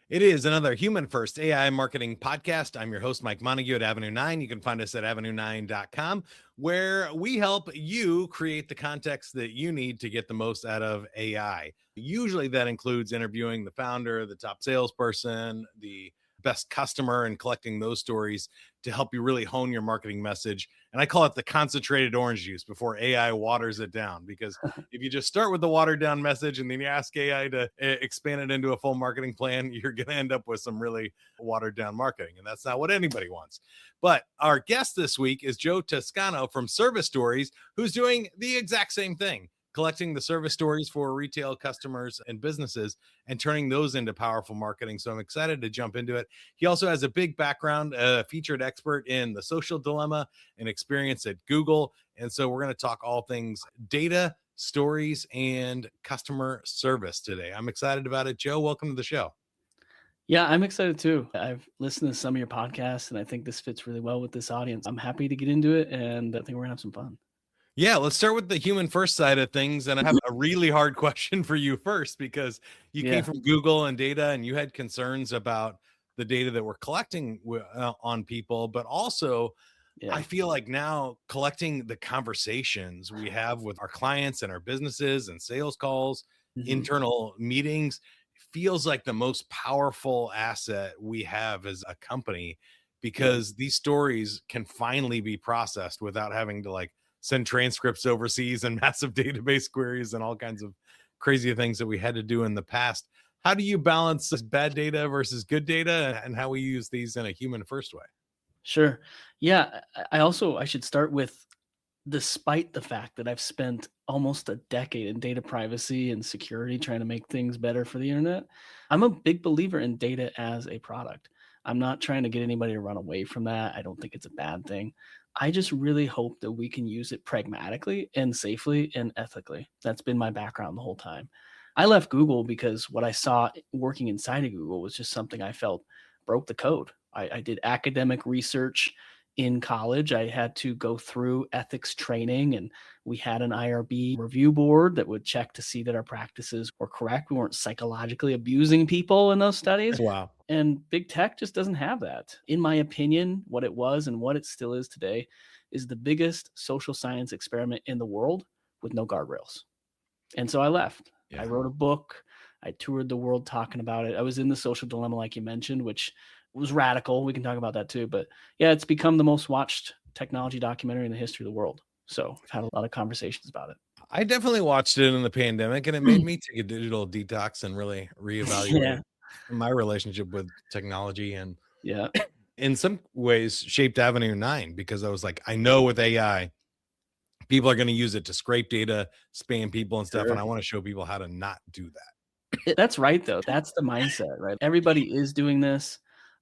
It is another Human First AI Marketing Podcast. I'm your host, Mike Montague at Avenue 9. You can find us at avenue9.com, where we help you create the context that you need to get the most out of AI. Usually that includes interviewing the founder, the top salesperson, the best customer, and collecting those stories to help you really hone your marketing message. And I call it the concentrated orange juice before AI waters it down. Because if you just start with the watered down message and then you ask AI to expand it into a full marketing plan, you're going to end up with some really watered down marketing. And that's not what anybody wants. But our guest this week is Joe Tuscano from Service Stories, who's doing the exact same thing, collecting the service stories for retail customers and businesses and turning those into powerful marketing. So I'm excited to jump into it. He also has a big background, featured expert in the social dilemma and experience at Google. And so we're going to talk all things data, stories, and customer service today. I'm excited about it. Joe, welcome to the show. Yeah, I'm excited too. I've listened to some of your podcasts and I think this fits really well with this audience. I'm happy to get into it and I think we're gonna have some fun. Yeah, let's start with the human first side of things. And I have a really hard question for you first, because you came from Google and data and you had concerns about the data that we're collecting on people, but also I feel like now collecting the conversations we have with our clients and our businesses and sales calls, internal meetings, feels like the most powerful asset we have as a company, because these stories can finally be processed without having to send transcripts overseas and massive database queries and all kinds of crazy things that we had to do in the past. How do you balance this bad data versus good data, and how we use these in a human first way? Sure. Yeah. I should start with, despite the fact that I've spent almost a decade in data privacy and security trying to make things better for the internet, I'm a big believer in data as a product. I'm not trying to get anybody to run away from that. I don't think it's a bad thing. I just really hope that we can use it pragmatically and safely and ethically. That's been my background the whole time. I left Google because what I saw working inside of Google was just something I felt broke the code. I did academic research in college. I had to go through ethics training, and we had an IRB review board that would check to see that our practices were correct. We weren't psychologically abusing people in those studies. Wow. And big tech just doesn't have that. In my opinion, what it was and what it still is today is the biggest social science experiment in the world with no guardrails. And so I left. I wrote a book. I toured the world talking about it. I was in the social dilemma, like you mentioned, which was radical. We can talk about that too. But yeah, it's become the most watched technology documentary in the history of the world. So I've had a lot of conversations about it. I definitely watched it in the pandemic, and it made me take a digital detox and really reevaluate my relationship with technology, and in some ways shaped Avenue 9, because I was like, I know with AI, people are going to use it to scrape data, spam people and stuff. And I want to show people how to not do that. That's right, though. That's the mindset, right? Everybody is doing this.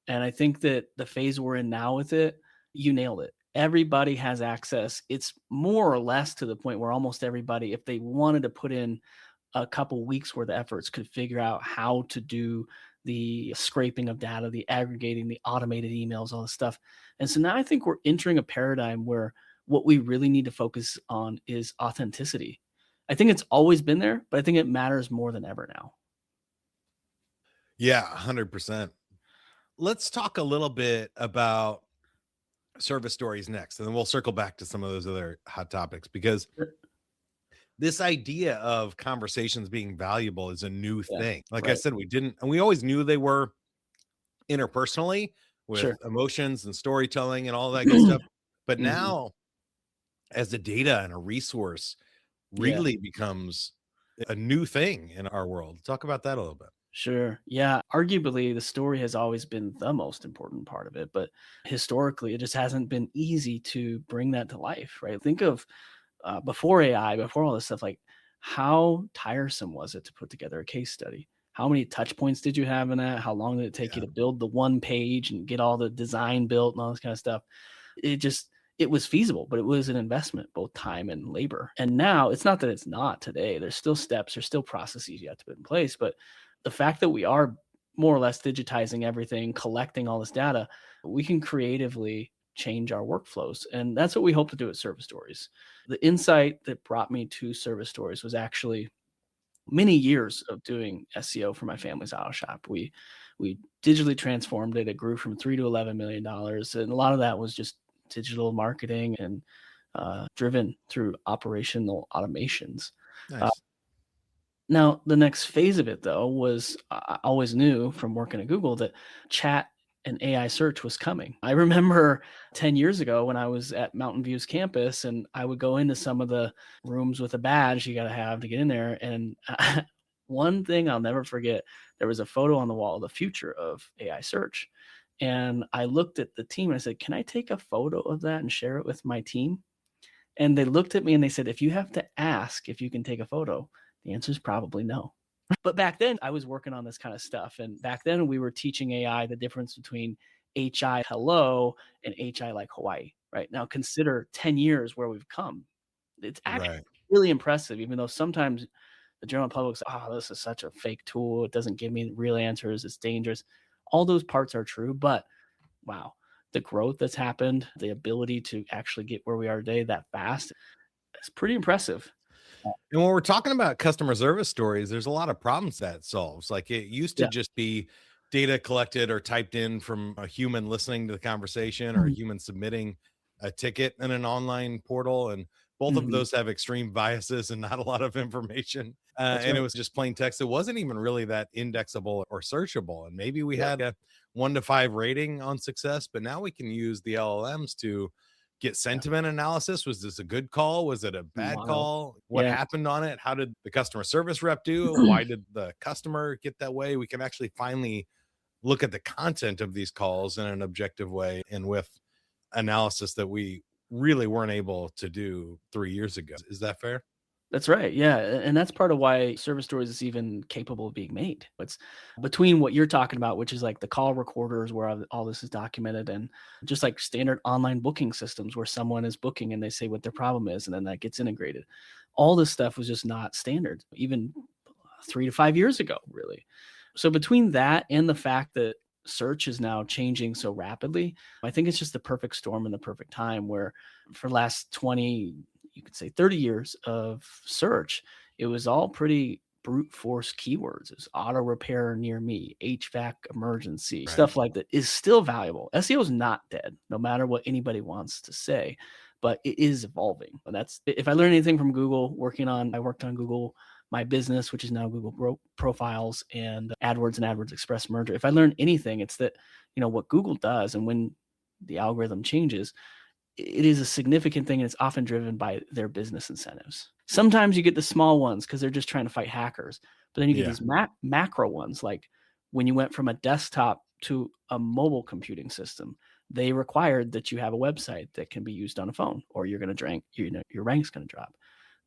And I think that the phase we're in now with it, you nailed it. Everybody has access. It's more or less to the point where almost everybody, if they wanted to put in a couple weeks worth of efforts, could figure out how to do the scraping of data, the aggregating, the automated emails, all this stuff. And so now I think we're entering a paradigm where what we really need to focus on is authenticity. I think it's always been there, but I think it matters more than ever now. Yeah, 100%. Let's talk a little bit about service stories next, and then we'll circle back to some of those other hot topics, because this idea of conversations being valuable is a new thing. I said, we always knew they were interpersonally with emotions and storytelling and all that good stuff. But now, as a data and a resource really becomes a new thing in our world. Talk about that a little bit. Sure. Yeah. Arguably, the story has always been the most important part of it. But historically, it just hasn't been easy to bring that to life, right? Think of before AI, before all this stuff, like how tiresome was it to put together a case study? How many touch points did you have in that? How long did it take you to build the one page and get all the design built and all this kind of stuff? It was feasible, but it was an investment, both time and labor. And now it's not that it's not today. There's still steps, there's still processes you have to put in place. But the fact that we are more or less digitizing everything, collecting all this data, we can creatively change our workflows. And that's what we hope to do at Service Stories. The insight that brought me to Service Stories was actually many years of doing SEO for my family's auto shop. We digitally transformed it. It grew from $3 to $11 million, and a lot of that was just digital marketing and driven through operational automations. Uh, Nice. Now, the next phase of it, though, was I always knew from working at Google that chat and AI search was coming. I remember 10 years ago when I was at Mountain View's campus and I would go into some of the rooms with a badge you got to have to get in there. And one thing I'll never forget, there was a photo on the wall of the future of AI search. And I looked at the team and I said, "Can I take a photo of that and share it with my team?" And they looked at me and they said, "If you have to ask if you can take a photo, the answer is probably no." But back then, I was working on this kind of stuff. And back then, we were teaching AI the difference between HI hello and HI like Hawaii. Right now, consider 10 years where we've come. It's actually Right. really impressive, even though sometimes the general public's, "Oh, this is such a fake tool. It doesn't give me real answers. It's dangerous." All those parts are true. But wow, the growth that's happened, the ability to actually get where we are today that fast, it's pretty impressive. And when we're talking about customer service stories, there's a lot of problems that solves. Like it used to Yeah. just be data collected or typed in from a human listening to the conversation or a Mhm. human submitting a ticket in an online portal. And both of Mhm. those have extreme biases and not a lot of information. That's And it right. was just plain text. It wasn't even really that indexable or searchable. And maybe we Yep. had a 1 to 5 rating on success, but now we can use the LLMs to get Yeah. sentiment analysis. Was this a good call? Was it a bad Wild. call? What Yeah. happened on it? How did the customer service rep do? Why did the customer get that way? We can actually finally look at the content of these calls in an objective way and with analysis that we really weren't able to do 3 years ago. Is that fair? That's right. Yeah. And that's part of why Service Stories is even capable of being made. It's between what you're talking about, which is like the call recorders where all this is documented, and just like standard online booking systems where someone is booking and they say what their problem is, and then that gets integrated. All this stuff was just not standard, even 3 to 5 years ago, really. So between that and the fact that search is now changing so rapidly, I think it's just the perfect storm and the perfect time where for the last 20, you could say 30 years of search, it was all pretty brute force keywords. It's auto repair near me, HVAC emergency, Right. stuff like that is still valuable. SEO is not dead, no matter what anybody wants to say, but it is evolving. And that's if I learned anything from Google, I worked on Google My Business, which is now Google Profiles, and AdWords and AdWords Express merger. If I learned anything, it's that, what Google does, and when the algorithm changes, it is a significant thing, and it's often driven by their business incentives. Sometimes you get the small ones because they're just trying to fight hackers, but then you get Yeah. these macro ones, like when you went from a desktop to a mobile computing system, they required that you have a website that can be used on a phone, or you're going to drink, your rank's going to drop.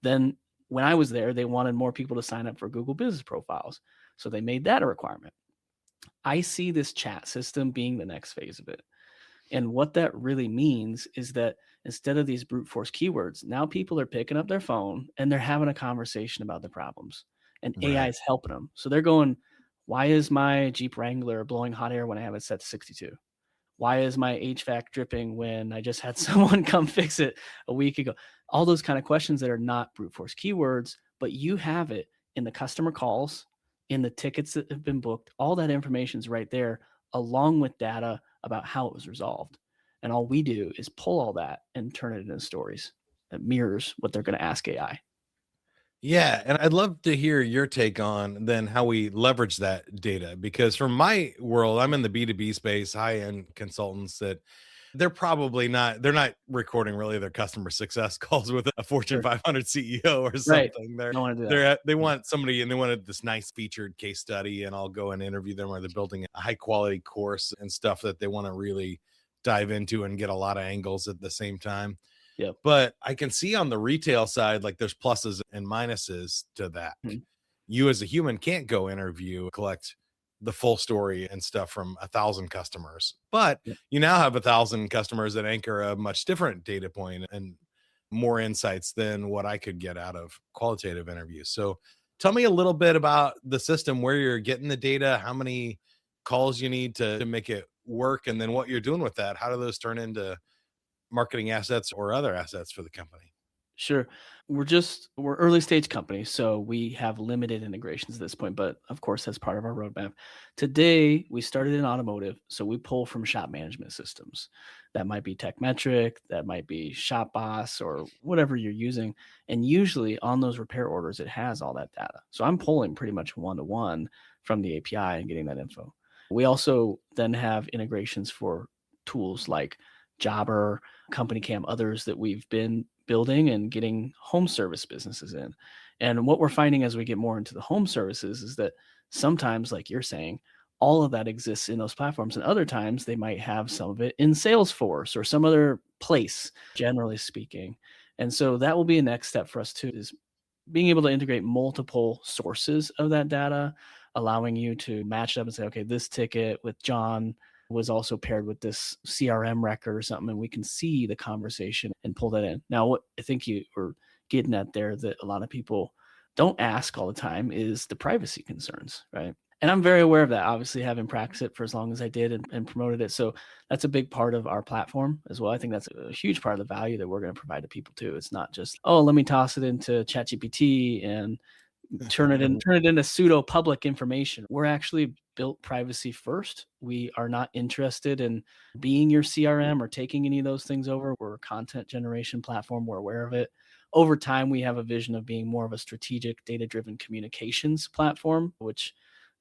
Then when I was there, they wanted more people to sign up for Google Business Profiles, so they made that a requirement. I see this chat system being the next phase of it. And what that really means is that instead of these brute force keywords, now people are picking up their phone and they're having a conversation about the problems, and AI Right. is helping them. So they're going, "Why is my Jeep Wrangler blowing hot air when I have it set to 62? Why is my HVAC dripping when I just had someone come fix it a week ago?" All those kind of questions that are not brute force keywords, but you have it in the customer calls, in the tickets that have been booked. All that information is right there, along with data about how it was resolved. And all we do is pull all that and turn it into stories that mirrors what they're going to ask AI. Yeah, and I'd love to hear your take on then how we leverage that data, because from my world, I'm in the B2B space, high-end consultants that they're not recording really their customer success calls with a Fortune Sure. 500 CEO or Right. something. Don't want to do that. They Yeah. want somebody and they wanted this nice featured case study, and I'll go and interview them, or they're building a high quality course and stuff that they want to really dive into and get a lot of angles at the same time. Yep. But I can see on the retail side, like there's pluses and minuses to that. Mhm. You as a human can't go interview, collect the full story and stuff from 1,000 customers, but Yep. you now have 1,000 customers that anchor a much different data point and more insights than what I could get out of qualitative interviews. So tell me a little bit about the system, where you're getting the data, how many calls you need to make it work, and then what you're doing with that. How do those turn into marketing assets or other assets for the company? Sure. We're early stage company, so we have limited integrations at this point, but of course that's part of our roadmap. Today, we started in automotive, so we pull from shop management systems. That might be TechMetric, that might be ShopBoss or whatever you're using. And usually on those repair orders, it has all that data. So I'm pulling pretty much one to one from the API and getting that info. We also then have integrations for tools like Jobber, Company Cam, others that we've been building and getting home service businesses in. And what we're finding as we get more into the home services is that sometimes, like you're saying, all of that exists in those platforms. And other times they might have some of it in Salesforce or some other place, generally speaking. And so that will be a next step for us too, is being able to integrate multiple sources of that data, allowing you to match it up and say, okay, this ticket with John was also paired with this CRM record or something, and we can see the conversation and pull that in. Now, what I think you were getting at there that a lot of people don't ask all the time is the privacy concerns, right? And I'm very aware of that, obviously, having practiced it for as long as I did and promoted it. So that's a big part of our platform as well. I think that's a huge part of the value that we're going to provide to people too. It's not just, oh, let me toss it into ChatGPT and turn it into pseudo public information. We're actually built privacy first. We are not interested in being your CRM or taking any of those things over. We're a content generation platform. We're aware of it. Over time, we have a vision of being more of a strategic, data-driven communications platform, which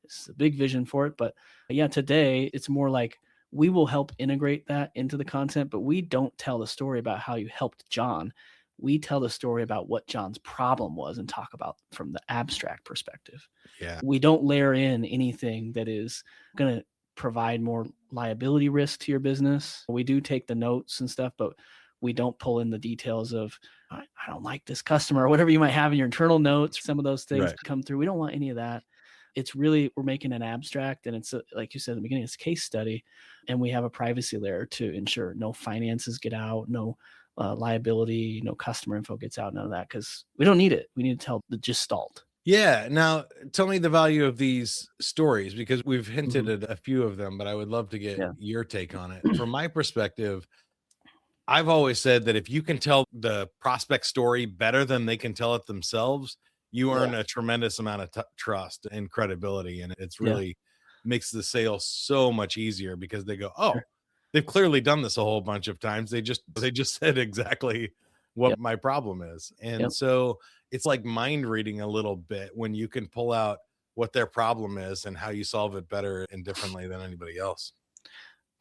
is a big vision for it. But yeah, today it's more like we will help integrate that into the content, but we don't tell the story about how you helped John. We tell the story about what John's problem was and talk about from the abstract perspective. Yeah. We don't layer in anything that is going to provide more liability risk to your business. We do take the notes and stuff, but we don't pull in the details of, I don't like this customer or whatever you might have in your internal notes. Some of those things Right. come through. We don't want any of that. It's really, we're making an abstract, and it's like you said at the beginning, it's a case study, and we have a privacy layer to ensure no finances get out, no liability, no customer info gets out, none of that, because we don't need it. We need to tell the gestalt. Yeah. Now, tell me the value of these stories, because we've hinted Mhm. at a few of them, but I would love to get Yeah. your take on it. From my perspective, I've always said that if you can tell the prospect story better than they can tell it themselves, you Yeah. earn a tremendous amount of trust and credibility. And it's Yeah. really makes the sale so much easier because they go, oh, Sure. they've clearly done this a whole bunch of times. They just said exactly what Yep. my problem is. And Yep. so it's like mind reading a little bit when you can pull out what their problem is and how you solve it better and differently than anybody else.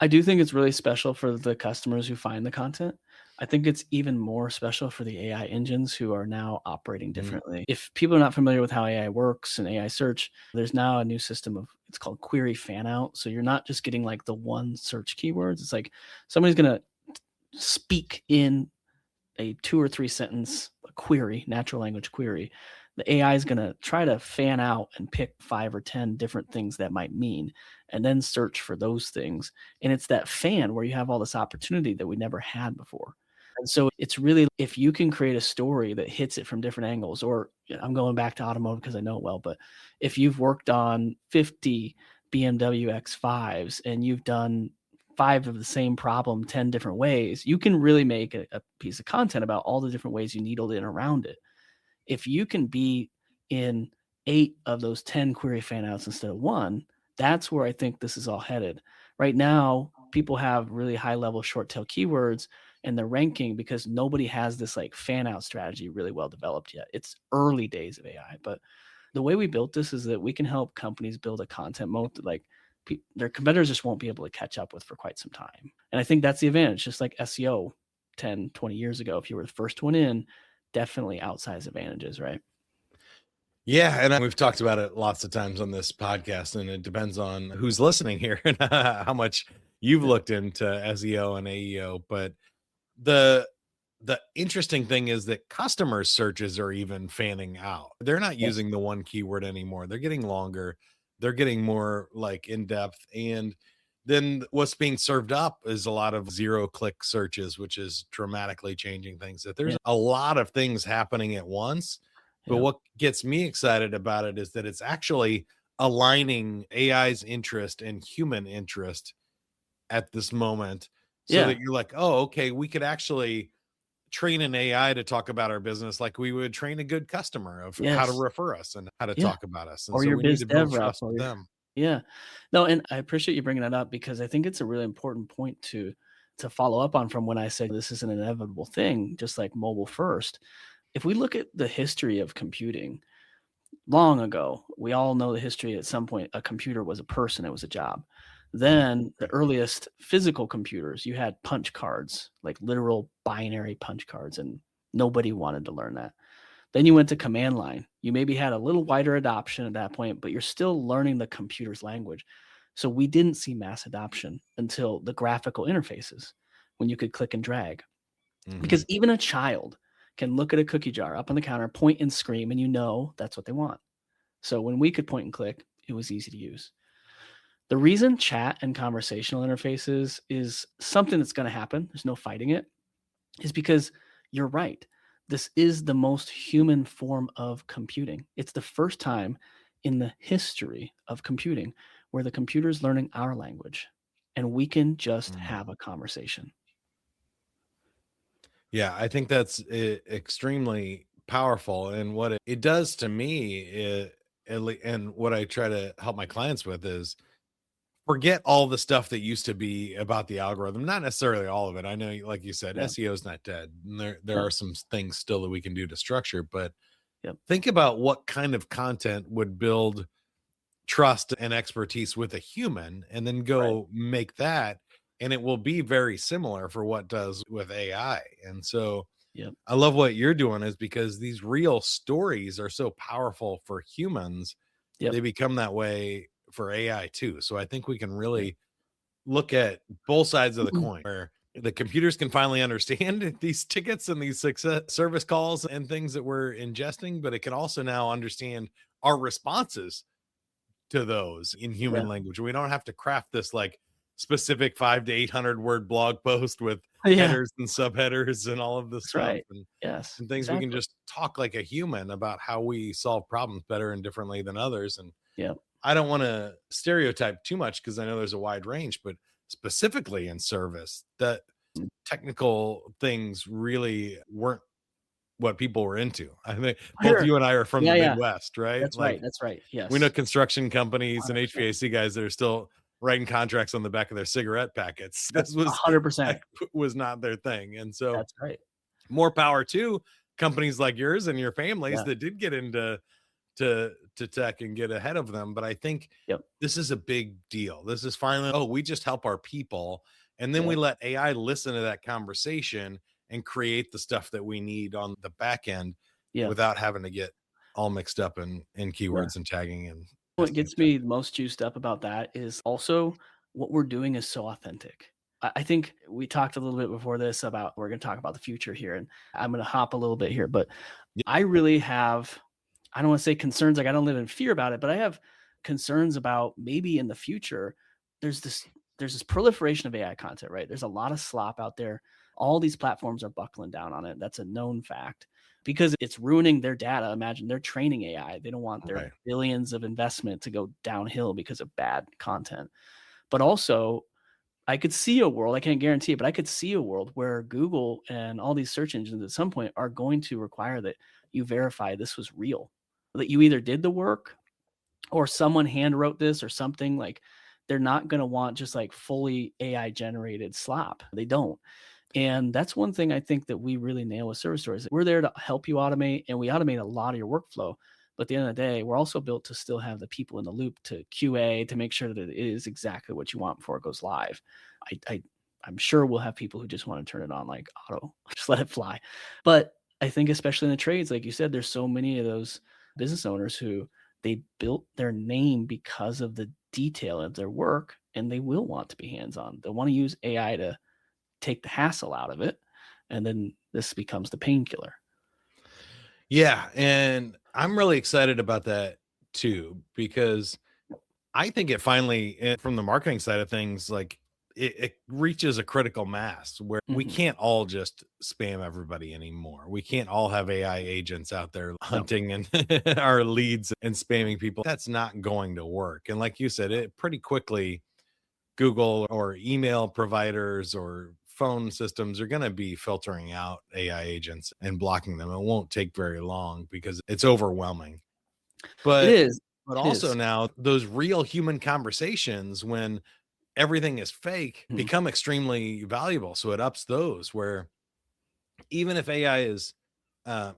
I do think it's really special for the customers who find the content. I think it's even more special for the AI engines who are now operating Mhm. differently. If people are not familiar with how AI works and AI search, there's now a new system of, it's called query fan out. So you're not just getting like the one search keywords. It's like somebody's going to speak in a 2 or 3 sentence query, natural language query. The AI is going to try to fan out and pick 5 or 10 different things that might mean, and then search for those things. And it's that fan where you have all this opportunity that we never had before. And so it's really, if you can create a story that hits it from different angles, or I'm going back to automotive because I know it well, but if you've worked on 50 BMW X5s and you've done 5 of the same problem 10 different ways, you can really make a piece of content about all the different ways you needled in around it. If you can be in 8 of those 10 query fan outs instead of 1, that's where I think this is all headed. Right now, people have really high level short tail keywords and they're ranking because nobody has this like fan out strategy really well developed yet. It's early days of AI, but the way we built this is that we can help companies build a content moat that like their competitors just won't be able to catch up with for quite some time. And I think that's the advantage, just like SEO 10, 20 years ago. If you were the first one in, definitely outsized advantages, right? Yeah, and we've talked about it lots of times on this podcast, and it depends on who's listening here and how much you've Yeah. looked into SEO and AEO. But the the interesting thing is that customer searches are even fanning out. They're not Yeah. using the one keyword anymore. They're getting longer. They're getting more like in depth. And then what's being served up is a lot of zero click searches, which is dramatically changing things. That there's Yeah. a lot of things happening at once. But Yeah. what gets me excited about it is that it's actually aligning AI's interest and human interest at this moment. so Yeah. that you're like, oh, okay, we could actually train an AI to talk about our business like we would train a good customer of how to Yes. refer us and how to Yeah. talk about us. And Or so your we need biz to build dev rep trust or with your them. yeah. No, and I appreciate you bringing that up because I think it's a really important point to follow up on from when I said this is an inevitable thing, just like mobile first. If we look at the history of computing, long ago, we all know the history at some point a computer was a person, it was a job. Then the Right. earliest physical computers, you had punch cards, like literal binary punch cards, and nobody wanted to learn that. Then you went to command line. You maybe had a little wider adoption at that point, but you're still learning the computer's language. So we didn't see mass adoption until the graphical interfaces when you could click and drag. Hmm. Because even a child can look at a cookie jar up on the counter, point and scream, and you know that's what they want. So when we could point and click, it was easy to use. The reason chat and conversational interfaces is something that's going to happen, there's no fighting it, is because you're right. This is the most human form of computing. It's the first time in the history of computing where the computer is learning our language and we can just have a conversation. Yeah, I think that's extremely powerful. And what it does to me, and what I try to help my clients with is forget all the stuff that used to be about the algorithm. Not necessarily all of it. I know, like you said, Yeah. SEO is not dead. And there No. are some things still that we can do to structure, but Yep. think about what kind of content would build trust and expertise with a human, and then Right. go make that, and it will be very similar for what does with AI. And so Yep. I love what you're doing is because these real stories are so powerful for humans, Yep. they become that way for AI too. So I think we can Yep. really look at both sides of the Mhm. coin where the computers can finally understand these tickets and these success service calls and things that we're ingesting, but it can also now understand our responses to those in Yeah. human language. We don't have to craft this like specific 5 to 800 word blog post with Yeah. headers and subheaders and all of this That's stuff right. Yes. and things. We can Exactly. just talk like a human about how we solve problems better and differently than others. And Yep. I don't want to stereotype too much because I know there's a wide range, but specifically in service, that Mm. technical things really weren't what people were into. I think both Sure. you and I are from the Yeah. Yeah. Midwest, right? That's right. Like That's right. we know Yes. construction companies and 100%. HVAC guys that are still writing contracts on the back of their cigarette packets. This A was hundred that percent. was not their thing. And so That's right. more power to companies like yours and your families Yeah. that did get into to tech and get ahead of them. But I think Yep. this is a big deal. This is finally, oh, we just help our people. And then we Yep. let AI listen to that conversation and create the stuff that we need on the back end Yeah. without having to get all mixed up in Yeah. keywords and tagging and What SEO gets tech. me most juiced up about that is also what we're doing is so authentic. I think we talked a little bit before this about we're going to talk about the future here, and I'm going to hop a little bit here, but Yeah. I really have, I don't want to say concerns, like I don't live in fear about it, but I have concerns about maybe in the future, there's this there's this proliferation of AI content, right? There's a lot of slop out there. All these platforms are buckling down on it. That's a known fact because it's ruining their data. Imagine they're training AI. They don't want their Right. billions of investment to go downhill because of bad content. But also, I could see a world, I can't guarantee it, but I could see a world where Google and all these search engines at some point are going to require that you verify this was real, that you either did the work or someone hand wrote this or something. Like they're not going to want just like fully AI generated slop. They don't. And that's one thing I think that we really nail with service stories. We're there to help you automate, and we automate a lot of your workflow. But at the end of the day, we're also built to still have the people in the loop to QA to make sure that it is exactly what you want before it goes live. I'm sure we'll have people who just want to turn it on like auto, just let it fly. But I think especially in the trades, like you said, there's so many of those business owners who they built their name because of the detail of their work, and they will want to be hands-on. They want to use AI to take the hassle out of it, and then this becomes the painkiller. Yeah, and I'm really excited about that too because I think it finally, from the marketing side of things, like it reaches a critical mass where we Mhm. can't all just spam everybody anymore. We can't all have AI agents out there No. hunting and our leads and spamming people. That's not going to work. And like you said, it pretty quickly Google or email providers or smartphone systems are going to be filtering out AI agents and blocking them. It won't take very long because it's overwhelming. It But is. It also is. now those real human conversations when everything is fake Mhm. become extremely valuable. So it ups those where even if AI is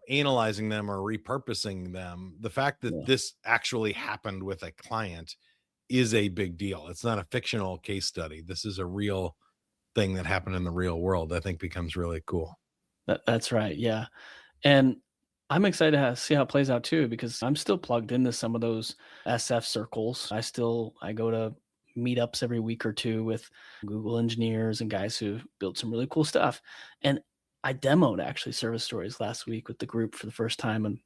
analyzing them or repurposing them, the fact that Yeah. this actually happened with a client is a big deal. It's not a fictional case study. This is a real thing that happened in the real world. I think becomes really cool. That's right. Yeah. And I'm excited to see how it plays out too, because I'm still plugged into some of those SF circles. I go to meetups every week or two with Google engineers and guys who built some really cool stuff. And I demoed actually service stories last week with the group for the first time. And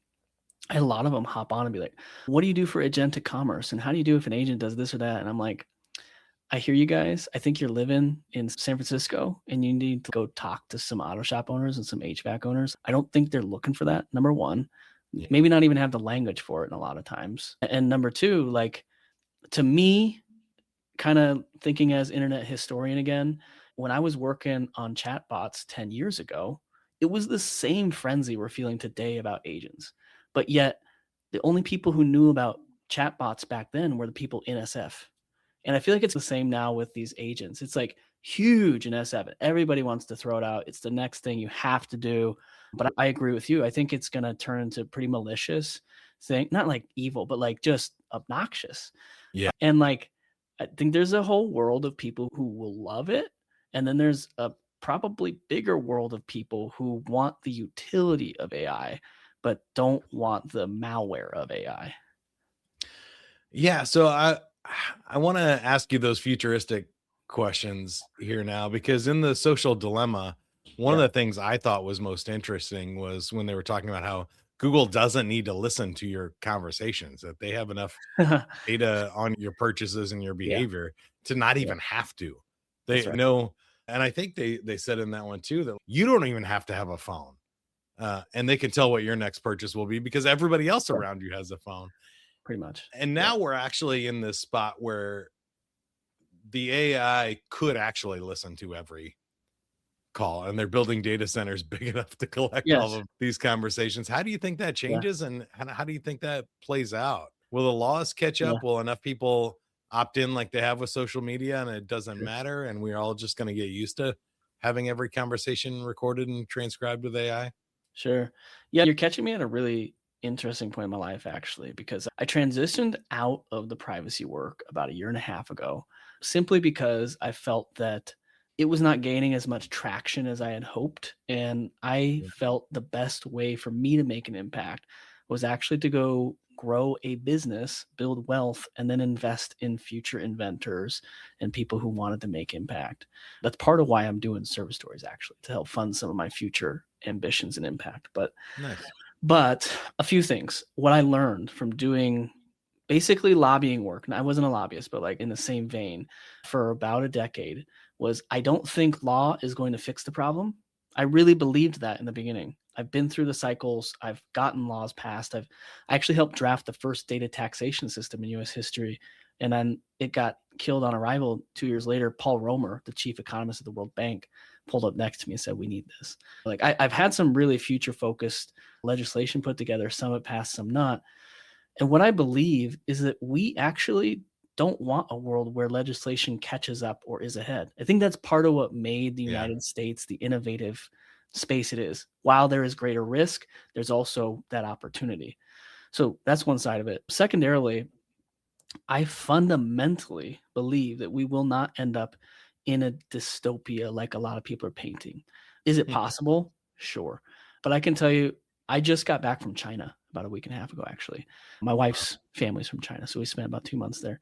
I had a lot of them hop on and be like, what do you do for agentic commerce? And how do you do if an agent does this or that? And I'm like, I hear you guys. I think you're living in San Francisco and you need to go talk to some auto shop owners and some HVAC owners. I don't think they're looking for that. Number one, Yeah. maybe not even have the language for it in a lot of times. And number two, like to me, kind of thinking as internet historian again, when I was working on chatbots 10 years ago, it was the same frenzy we're feeling today about agents. But yet, the only people who knew about chatbots back then were the people in SF. And I feel like it's the same now with these agents. It's like huge in S7. Everybody wants to throw it out. It's the next thing you have to do. But I agree with you. I think it's going to turn into a pretty malicious thing. Not like evil, but like just obnoxious. Yeah. And like, I think there's a whole world of people who will love it. And then there's a probably bigger world of people who want the utility of AI, but don't want the malware of AI. Yeah. So I want to ask you those futuristic questions here now because in the social dilemma, one of Yeah. the things I thought was most interesting was when they were talking about how Google doesn't need to listen to your conversations, that they have enough data on your purchases and your Yeah. behavior to not Yeah. even have to. That's They right. know, and I think they said in that one too that you don't even have to have a phone, and they can tell what your next purchase will be because everybody else Yeah. around you has a phone. Pretty much. And Yeah. now we're actually in this spot where the AI could actually listen to every call, and they're building data centers big enough to collect all Yes. of these conversations. How do you think that Yeah. changes, and how do you think that plays out? Will the laws catch Yeah. up? Will enough people opt in like they have with social media, and it doesn't Sure. matter, and we're all just going to get used to having every conversation recorded and transcribed with AI? Sure. Yeah, you're catching me at a really interesting point in my life, actually, because I transitioned out of the privacy work about a year and a half ago, simply because I felt that it was not gaining as much traction as I had hoped. And I felt the best way for me to make an impact was actually to go grow a business, build wealth, and then invest in future inventors and people who wanted to make impact. That's part of why I'm doing service stories, actually, to help fund some of my future ambitions and impact. Nice. But a few things. What I learned from doing basically lobbying work, and I wasn't a lobbyist, but like in the same vein for about a decade, was I don't think law is going to fix the problem. I really believed that in the beginning. I've been through the cycles. I've gotten laws passed. I actually helped draft the first data taxation system in US history. And then it got killed on arrival 2 years later. Paul Romer, the chief economist of the World Bank, pulled up next to me and said, we need this. Like I've had some really future focused legislation put together, some it passed, some not. And what I believe is that we actually don't want a world where legislation catches up or is ahead. I think that's part of what made the Yeah. United States the innovative space it is. While there is greater risk, there's also that opportunity. So that's one side of it. Secondarily, I fundamentally believe that we will not end up in a dystopia like a lot of people are painting. Is it possible? Sure. But I can tell you, I just got back from China about a week and a half ago, actually. My wife's family's from China, so we spent about 2 months there.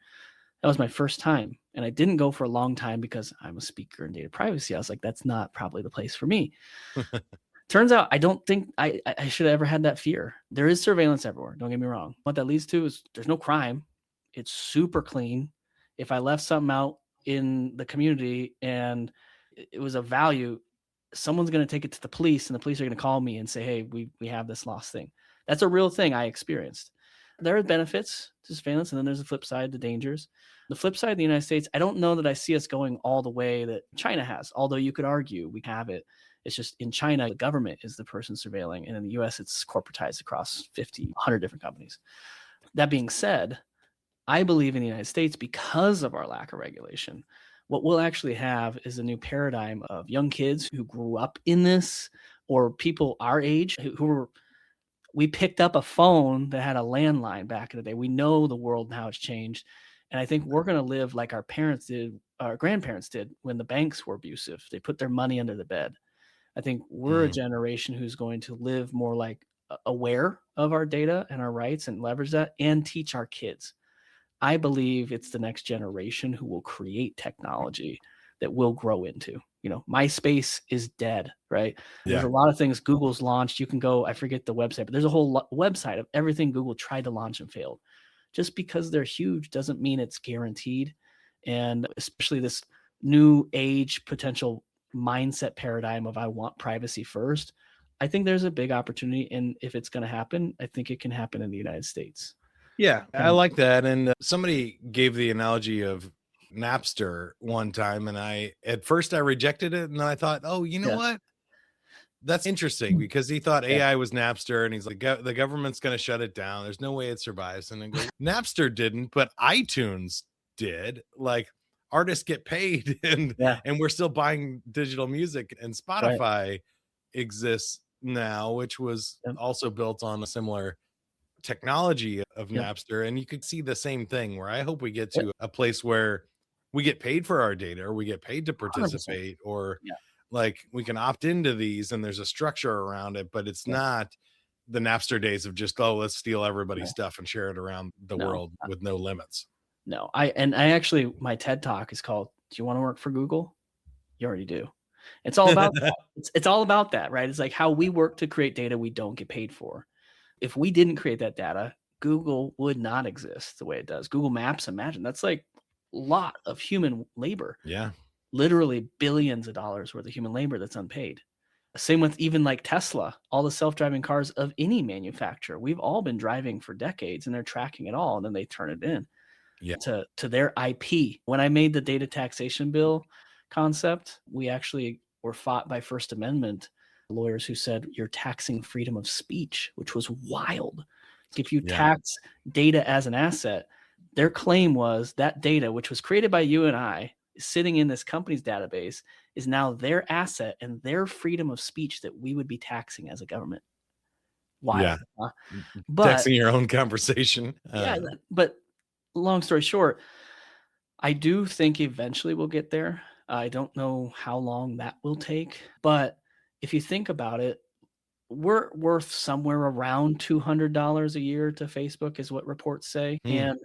That was my first time. And I didn't go for a long time because I'm a speaker in data privacy. I was like, that's not probably the place for me. Turns out I don't think I should have ever had that fear. There is surveillance everywhere. Don't get me wrong. What that leads to is there's no crime. It's super clean. If I left something out in the community and it was of value, someone's going to take it to the police and the police are going to call me and say, hey, we have this lost thing. That's a real thing I experienced. There are benefits to surveillance, and then there's the flip side, the dangers. The flip side of the United States, I don't know that I see us going all the way that China has, although you could argue we have it. It's just in China, the government is the person surveilling, and in the US, it's corporatized across 50, 100 different companies. That being said, I believe in the United States, because of our lack of regulation, what we'll actually have is a new paradigm of young kids who grew up in this, or people our age who were, we picked up a phone that had a landline back in the day. We know the world and how it's changed. And I think we're going to live like our parents did, our grandparents did when the banks were abusive. They put their money under the bed. I think we're a Mm. generation who's going to live more like aware of our data and our rights and leverage that and teach our kids. I believe it's the next generation who will create technology that we'll grow into. You know, MySpace is dead, right? There's Yeah. a lot of things Google's launched. You can go, I forget the website, but there's a whole website of everything Google tried to launch and failed. Just because they're huge doesn't mean it's guaranteed. And especially this new age potential mindset paradigm of I want privacy first. I think there's a big opportunity. And if it's going to happen, I think it can happen in the United States. Yeah, I And like that. And somebody gave the analogy of Napster one time, and at first I rejected it, and then I thought, oh, you know yeah, what? That's interesting, because he thought yeah, AI was Napster, and he's like, the government's going to shut it down. There's no way it survives. And I go, Napster didn't, but iTunes did. Like, artists get paid, yeah, and we're still buying digital music. And right. Spotify exists now, which was Yep, also built on a similar technology of yep, Napster. And you could see the same thing, where I hope we get yep, to a place where we get paid for our data, or we get paid to 100%. participate, or Yeah, like we can opt into these and there's a structure around it, but it's yeah, not the Napster days of just, oh, let's steal everybody's no, stuff and share it around the no, world with no limits. no. I actually, my TED talk is called, "Do you want to work for Google?" You already do. It's all about that. It's all about that, right? It's like how we work to create data we don't get paid for. If we didn't create that data, Google would not exist the way it does. Google Maps, imagine that's like a lot of human labor, Yeah. literally billions of dollars worth of human labor that's unpaid. Same with even like Tesla, all the self-driving cars of any manufacturer. We've all been driving for decades and they're tracking it all and then they turn it in Yeah. to their IP. When I made the data taxation bill concept, we actually were fought by First Amendment lawyers who said you're taxing freedom of speech, which was wild. If you Yeah. tax data as an asset, their claim was that data, which was created by you and I, sitting in this company's database, is now their asset and their freedom of speech that we would be taxing as a government. Yeah. Wild. Huh? But Texting your own conversation. yeah, but long story short, I do think eventually we'll get there. I don't know how long that will take, but if you think about it, we're worth somewhere around $200 a year to Facebook is what reports say. Hmm. And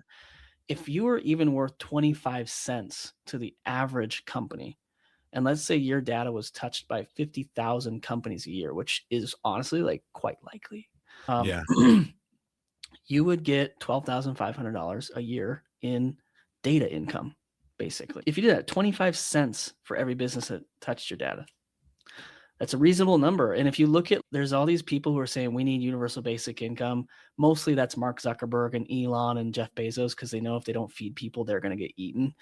if you were even worth 25 cents to the average company, and let's say your data was touched by 50,000 companies a year, which is honestly like quite likely, Yeah. you would get $12,500 a year in data income, basically. If you did that, 25 cents for every business that touched your data. That's a reasonable number. And if you look at, there's all these people who are saying we need universal basic income. Mostly that's Mark Zuckerberg and Elon and Jeff Bezos, because they know if they don't feed people, they're going to get eaten.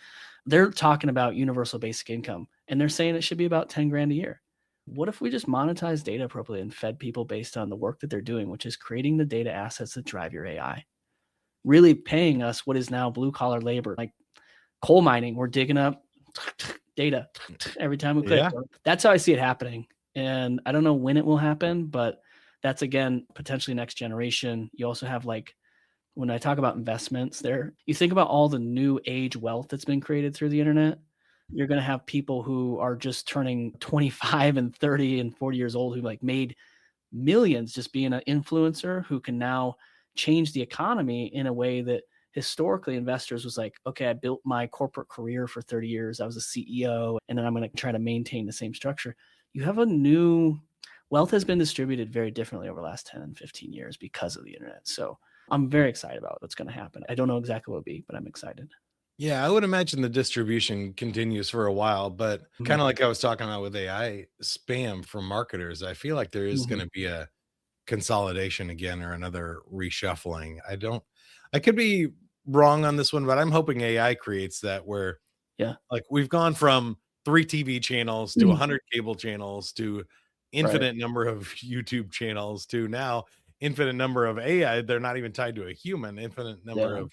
They're talking about universal basic income and they're saying it should be about 10 grand a year. What if we just monetize data appropriately and fed people based on the work that they're doing, which is creating the data assets that drive your AI? Really paying us what is now blue collar labor, like coal mining. We're digging up data every time we click. Yeah. That's how I see it happening. And I don't know when it will happen, but that's again potentially next generation. You also have, like, when I talk about investments there, you think about all the new age wealth that's been created through the internet. You're going to have people who are just turning 25 and 30 and 40 years old who like made millions just being an influencer, who can now change the economy in a way that historically investors was like, okay, I built my corporate career for 30 years. I was a CEO and then I'm going to try to maintain the same structure. You have a new wealth has been distributed very differently over the last 10 and 15 years because of the internet. So I'm very excited about what's going to happen. I don't know exactly what it'll be, but I'm excited. Yeah, I would imagine the distribution continues for a while, but Mhm. kind of like I was talking about with AI spam from marketers, I feel like there is going Mhm. to be a consolidation again, or another reshuffling. I don't I could be wrong on this one, but I'm hoping AI creates that where Yeah. like we've gone from 3 TV channels to 100 cable channels to Right. infinite number of YouTube channels to now infinite number of AI. They're not even tied to a human, infinite number Yeah. of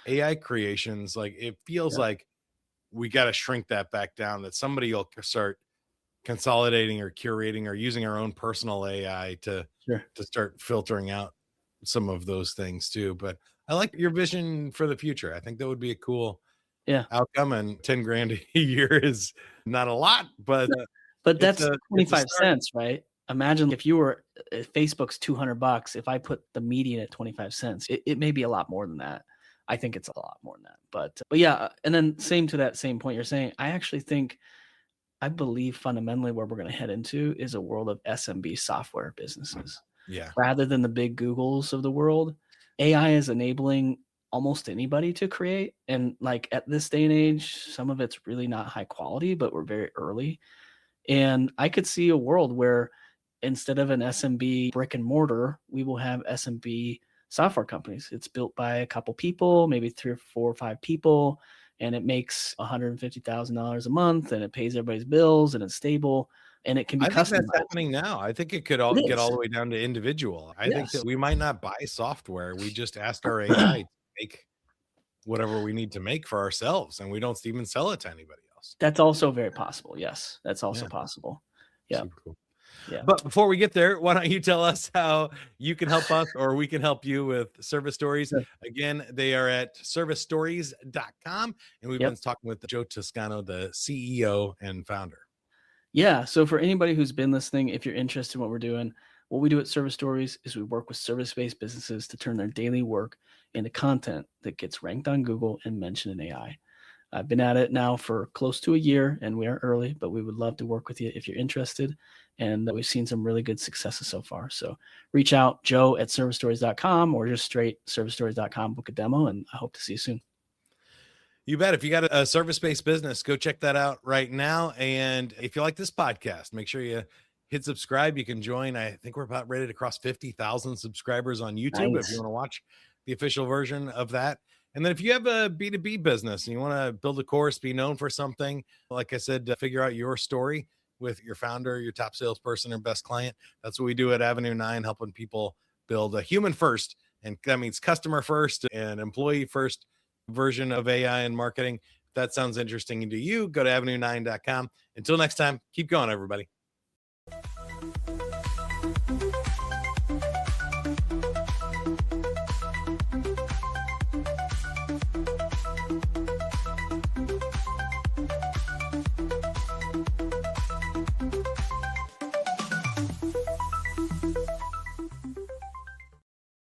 AI creations. Like it feels Yeah. like we got to shrink that back down, that somebody will start consolidating or curating or using our own personal AI Sure. to start filtering out some of those things too. But I like your vision for the future. I think that would be a cool Yeah. outcome, and 10 grand a year is not a lot, but But that's it's a 25 start. cents, right? Imagine if you were if Facebook's $200, if I put the median at 25 cents, it may be a lot more than that. I think it's a lot more than that. But yeah, and then same to that same point you're saying, I actually think I believe fundamentally where we're going to head into is a world of SMB software businesses. Yeah. Rather than the big Googles of the world, AI is enabling almost anybody to create. And like at this day and age, some of it's really not high quality, but we're very early. And I could see a world where instead of an SMB brick and mortar, we will have SMB software companies. It's built by a couple people, maybe 3 or 4 or 5 people, and it makes $150,000 a month and it pays everybody's bills and it's stable and it can be I think that's customized. happening now. I think it could all It get all is. the way down to individual. I think Yes. that we might not buy software. We just ask our AI to make whatever we need to make for ourselves, and we don't even sell it to anybody else. That's also very possible. Yes. That's also Yeah, possible. Yeah. super cool. Yeah. But before we get there, why don't you tell us how you can help us or we can help you with service stories? Sure. Again, they are at servicestories.com. And we've Yep. been talking with Joe Toscano, the CEO and founder. Yeah. So for anybody who's been listening, if you're interested in what we're doing, what we do at Service Stories is we work with service-based businesses to turn their daily work into content that gets ranked on Google and mentioned in AI. I've been at it now for close to a year and we are early, but we would love to work with you if you're interested. And we've seen some really good successes so far. So reach out, Joe at servicestories.com or just straight servicestories.com, book a demo, and I hope to see you soon. You bet. If you got a service-based business, go check that out right now. And if you like this podcast, make sure you hit subscribe. You can join. I think we're about ready to cross 50,000 subscribers on YouTube if you Nice. want to watch the official version of that. And then if you have a B2B business and you want to build a course, be known for something, like I said, figure out your story with your founder, your top salesperson, or best client. That's what we do at Avenue 9, helping people build a human first. And that means customer first and employee first version of AI and marketing. If that sounds interesting to you, go to avenue9.com. Until next time, keep going, everybody.